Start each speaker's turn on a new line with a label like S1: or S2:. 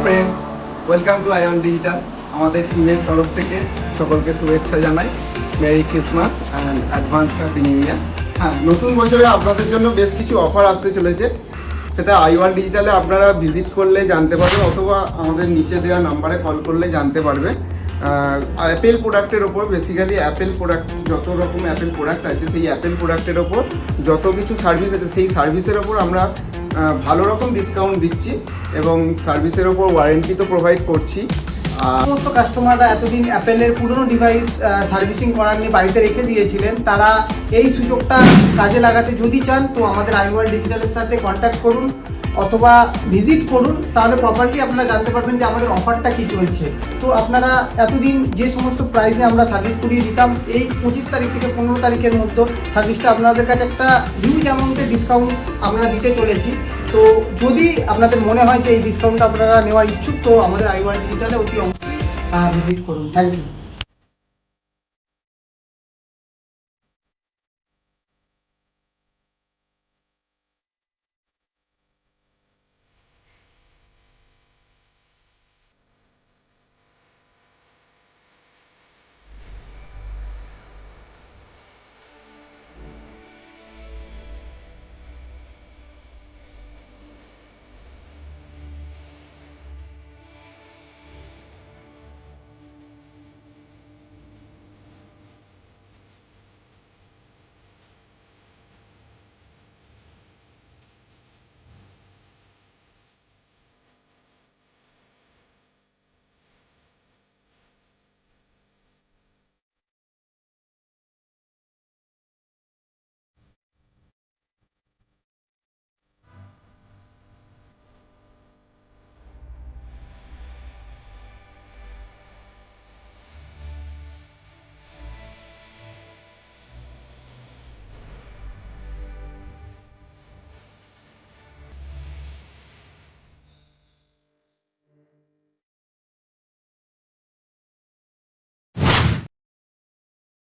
S1: Friends, welcome to আইওয়ান digital. আমাদের টিমের তরফ থেকে সকলকে শুভেচ্ছা জানাই। Merry Christmas and advance happy new year. হ্যাঁ, নতুন বছরে আপনাদের জন্য বেশ কিছু অফার আসতে চলেছে। সেটা আইওয়ান ডিজিটালে আপনারা ভিজিট করলে জানতে পারবেন, অথবা আমাদের নিচে দেওয়া নাম্বারে কল করলে জানতে পারবেন। অ্যাপেল প্রোডাক্টের ওপর, বেসিক্যালি অ্যাপেল প্রোডাক্ট, যত রকম অ্যাপেল প্রোডাক্ট আছে সেই অ্যাপেল প্রোডাক্টের ওপর যত কিছু সার্ভিস আছে সেই সার্ভিসের ওপর আমরা ভালো রকম ডিসকাউন্ট দিচ্ছি এবং সার্ভিসের ওপর ওয়ারেন্টি তো প্রোভাইড করছি।
S2: সমস্ত কাস্টমাররা এতদিন অ্যাপেলের পুরনো ডিভাইস সার্ভিসিং করার নিয়ে বাড়িতে রেখে দিয়েছিলেন, তারা এই সুযোগটা কাজে লাগাতে যদি চান তো আমাদের আইওয়াল ডিজিটালের সাথে কন্ট্যাক্ট করুন অথবা ভিজিট করুন, তাহলে প্রপারলি আপনারা জানতে পারবেন যে আমাদের অফারটা কী চলছে। তো আপনারা এতদিন যে সমস্ত প্রাইসে আমরা সার্ভিস করিয়ে দিতাম, এই 25 তারিখ থেকে 15 তারিখের মধ্যে সার্ভিসটা আপনাদের কাছে একটা হিউজ অ্যামাউন্টের ডিসকাউন্ট আমরা দিতে চলেছি। তো যদি আপনাদের মনে হয় যে এই ডিসকাউন্টটা আপনারা নেওয়ার ইচ্ছুক, তো আমাদের আইওয়াল ডিজিটালে অতি ভিজিট করুন। Thank you.